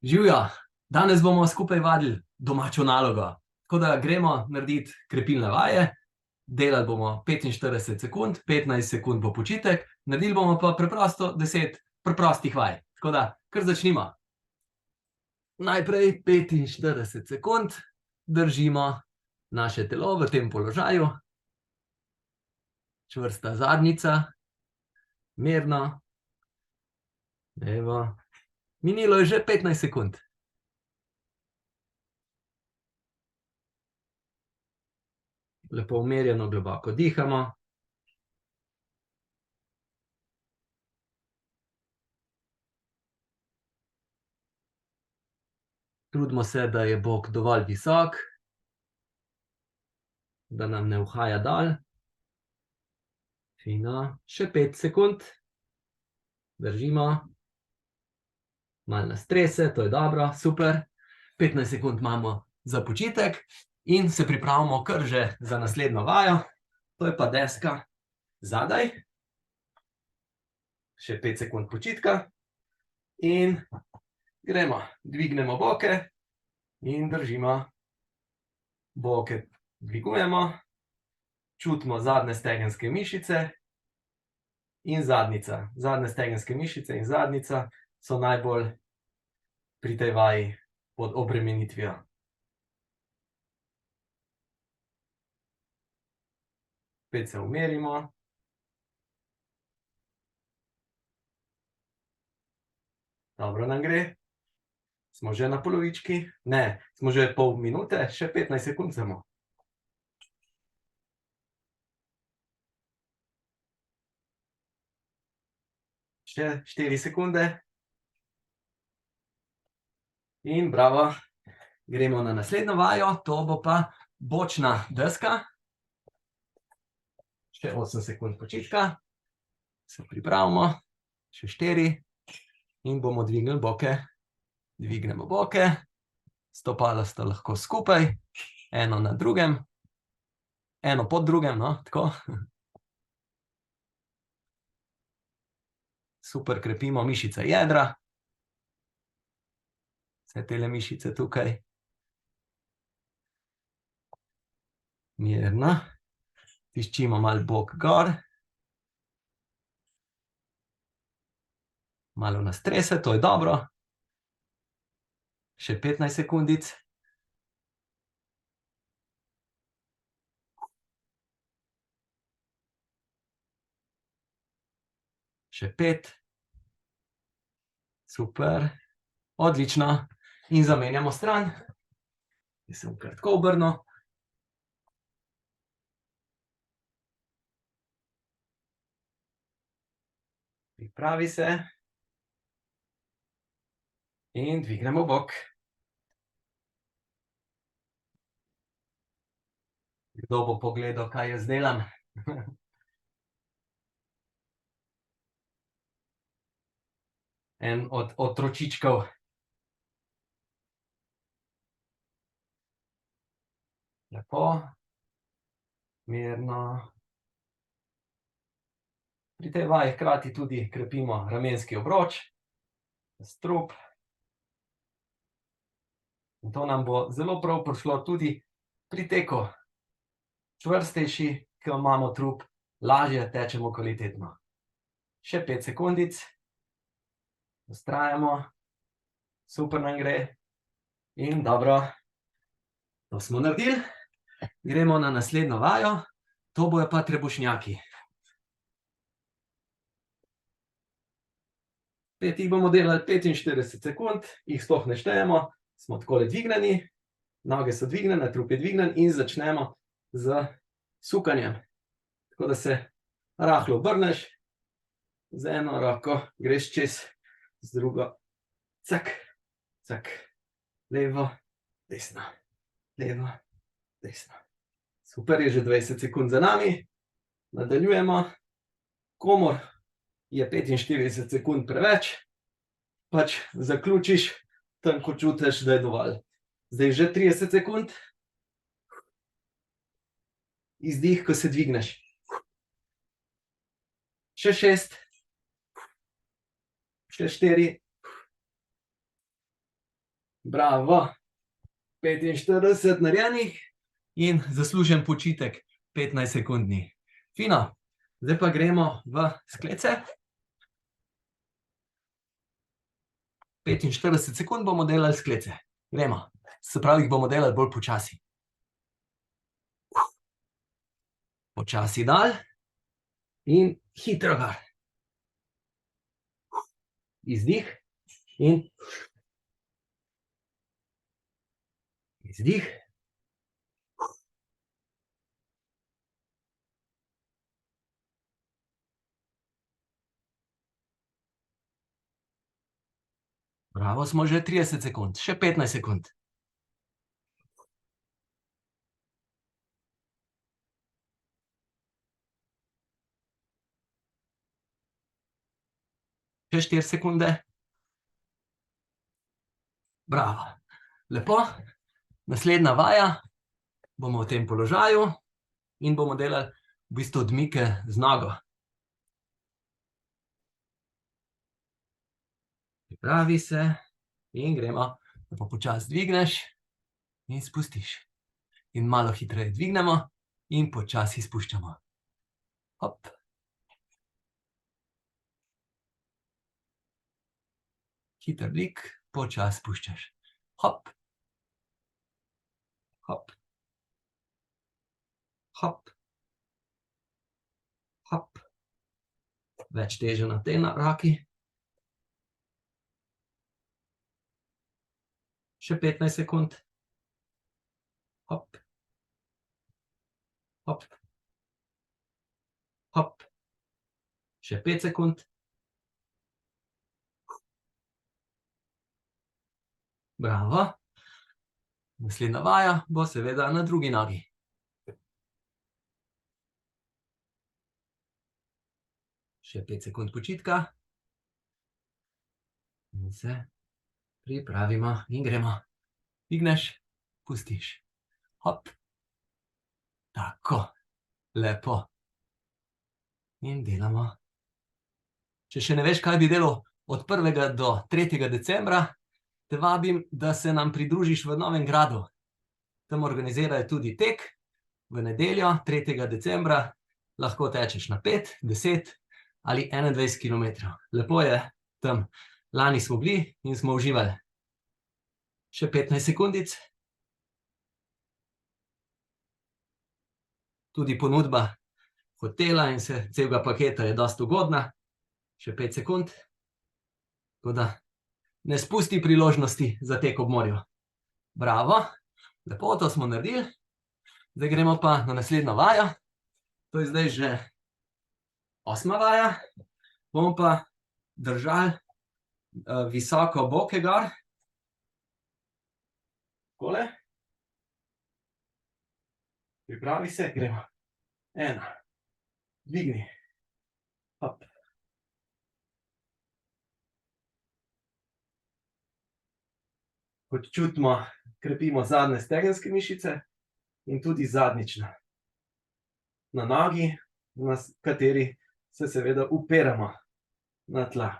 Živjo, danes bomo skupaj vadili domačo nalogo. Tako da gremo narediti krepilne vaje, delali bomo 45 sekund, 15 sekund bo počitek, naredili bomo pa preprosto 10 preprostih vaj. Tako da, kar začnimo. Najprej 45 sekund držimo naše telo v tem položaju. Čvrsta zadnjica, mirno, levo. Minilo je že 15 sekund. Lepo umirjeno, globoko dihamo. Trudimo se, da je bok dovolj visok, da nam ne uhaja dol. Fino, še 5 sekund. Držimo. Malo nas trese, to je dobro, super. 15 sekund imamo za počitek in se pripravimo kar že za naslednjo vajo. To je pa deska zadaj. Še 5 sekund počitka. In gremo, dvignemo boke in držimo. Boke dvigujemo. Čutimo zadnje stegenske mišice in zadnjica. Zadnje stegenske mišice in zadnjica so najbolj pri tej vaji pod obremenitvijo. Spet se umirimo. Dobro nam gre. Smo že na polovički. Ne, smo že pol minute, še 15 sekund samo. Še 4 sekunde. In bravo. Gremo na naslednjo vajo, to bo pa bočna deska. Še 8 sekund počitka. Se pripravimo. Še 4. In bomo dvignili boke. Dvignemo boke. Stopala sta lahko skupaj. Eno na drugem. Eno pod drugem, no, tako. Super, krepimo mišice jedra. Vse tele mišice tukaj. Mirno. Tiščimo malo bok gor. Malo nas trese, to je dobro. Še 15 sekundic. Še 5. Super. Odlično. In zamenjamo stran. Jaz se bom kar tako obrnil. Pripravi se. In dvignemo bok. Kdo bo pogledal, kaj jaz delam? En od otročičkov. Lepo. Mirno. Pri tej vaji hkrati tudi krepimo ramenski obroč, strup. In to nam bo zelo prav prišlo tudi pri teku. Čvrstejši, ko imamo trup, lažje tečemo kvalitetno. Še 5 sekundic. Vztrajamo. Super nam gre. In dobro. To smo naredili. Gremo na naslednjo vajo. To bojo pa trebušnjaki. 5 jih bomo delali 45 sekund, jih sploh ne štejemo, smo takole dvignjeni, noge so dvignjene, trup je dvignjen in začnemo z sukanjem. Tako da se rahlo obrneš, z eno roko greš čez, z drugo, cak, cak, levo, desno, levo, desno. Super, je že 20 sekund za nami, nadaljujemo, komur je 45 sekund preveč, pač zaključiš tam, ko čutiš, da je dovolj. Zdaj že 30 sekund. Izdih, ko se dvigneš. Še 6. Še 4. Bravo. 45 narejenih in zaslužen počitek 15-sekundni. Fino. Zdaj pa gremo v sklece. 45 sekund bomo delali sklece. Gremo. Se pravi, jih bomo delali bolj počasi. Počasi dal in hitro gor. Izdih in izdih. Bravo, smo že 30 sekund, še 15 sekund. Še 4 sekunde. Bravo. Lepo. Naslednja vaja, bomo v tem položaju in bomo delali v bistvu odmike z nogo. Pripravi se in gremo. Lepo počasi dvigneš in spustiš. In malo hitreje dvignemo in počasi spuščamo. Hop. Hiter dvig, počasi spuščaš. Hop. Hop. Hop. Hop. Več teže na tej roki. Še 15 sekund. Hop. Hop. Hop. Še 5 sekund. Bravo. Naslednja vaja bo seveda na drugi nogi. Še 5 sekund počitka. In se pripravimo in gremo. Dvigneš, pustiš. Hop. Tako. Lepo. In delamo. Če še ne veš, kaj bi delal od 1. do 3. decembra, te vabim, da se nam pridružiš v Novem Gradu. Tam organizirajo tudi tek v nedeljo, 3. decembra. Lahko tečeš na 5, 10 ali 21 kilometrov. Lepo je tam. Lani smo bili in smo uživali. Še 15 sekundic. Tudi ponudba hotela in celega paketa je dosti ugodna. Še 5 sekund. Tako da ne spusti priložnosti za tek ob morju. Bravo. Lepo, to smo naredili. Zdaj gremo pa na naslednjo vajo. To je zdaj že 8. vaja. Bomo pa držali visoko boke gor. Takole. Pripravi se, gremo. 1. Dvigni. Hop. Kot čutimo, krepimo zadnje stegenske mišice in tudi zadnjično. Na nogi, na kateri se seveda upiramo na tla.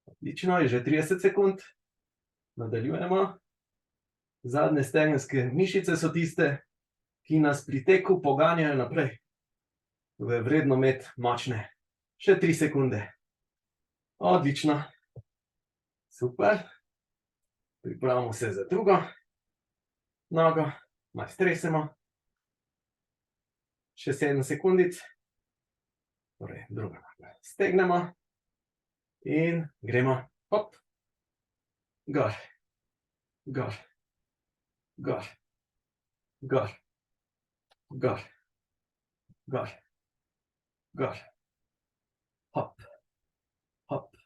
Odlično, je že 30 sekund. Nadaljujemo. Zadnje stegenske mišice so tiste, ki nas pri teku poganjajo naprej. To je vredno imeti močne. Še 3 sekunde. Odlično. Super. Pripravimo se za drugo nogo. Malo stresemo. Še 7 sekundic. Torej, druga noga. Stegnemo. In gremo. Hop. Gor. Gor. Gor. Gor. Gor. Gor. Gor. Hop. Hop.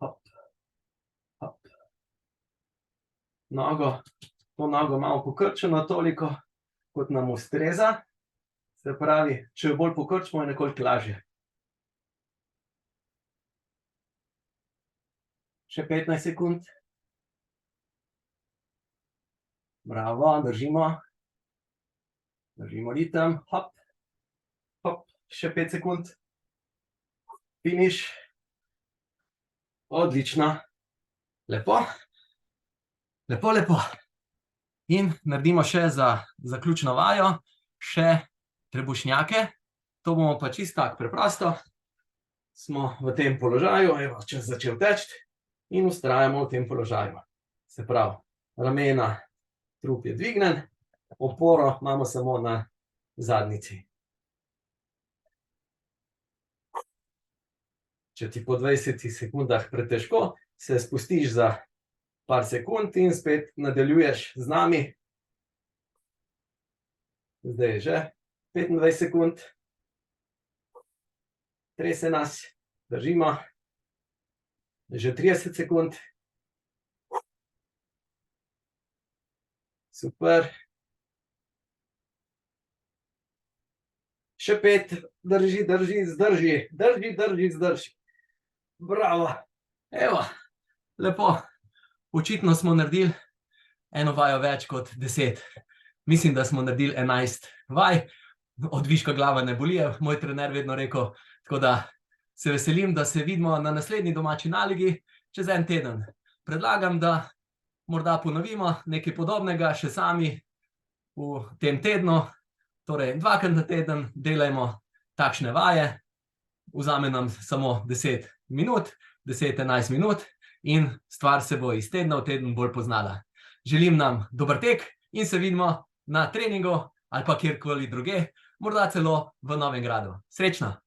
Hop. Hop. To nogo malo pokrčeno toliko, kot nam ustreza. Se pravi, če jo bolj pokrčimo, je nekoliko lažje. Še 15 sekund. Bravo, držimo. Držimo ritem. Hop. Hop. Še 5 sekund. Finiš. Odlično. Lepo. Lepo, lepo. In naredimo še za zaključno vajo, še trebušnjake. To bomo pa čisto tako preprosto. Smo v tem položaju, evo, čas začel teči in vztrajamo v tem položaju. Se pravi, ramena, trup je dvignen, oporo imamo samo na zadnjici. Če ti po 20 sekundah pretežko, se spustiš za par sekund in spet nadaljuješ z nami. Zdaj je že 25 sekund. Trese nas, držimo. Že 30 sekund. Super. Še 5, drži, zdrži. Bravo. Evo, lepo. Očitno smo naredili eno vajo več kot 10. Mislim, da smo naredili 11 vaj. Od viška glava ne boli, je moj trener vedno rekel. Tako da se veselim, da se vidimo na naslednji domači nalogi čez en teden. Predlagam, da morda ponovimo nekaj podobnega še sami v tem tednu. Torej, 2krat na teden delajmo takšne vaje. Vzame nam samo 10 minut, 10-11 minut in stvar se bo iz tedna v teden bolj poznala. Želim nam dober tek in se vidimo na treningu ali pa kjerkoli druge, morda celo v Novem Gradu. Srečno!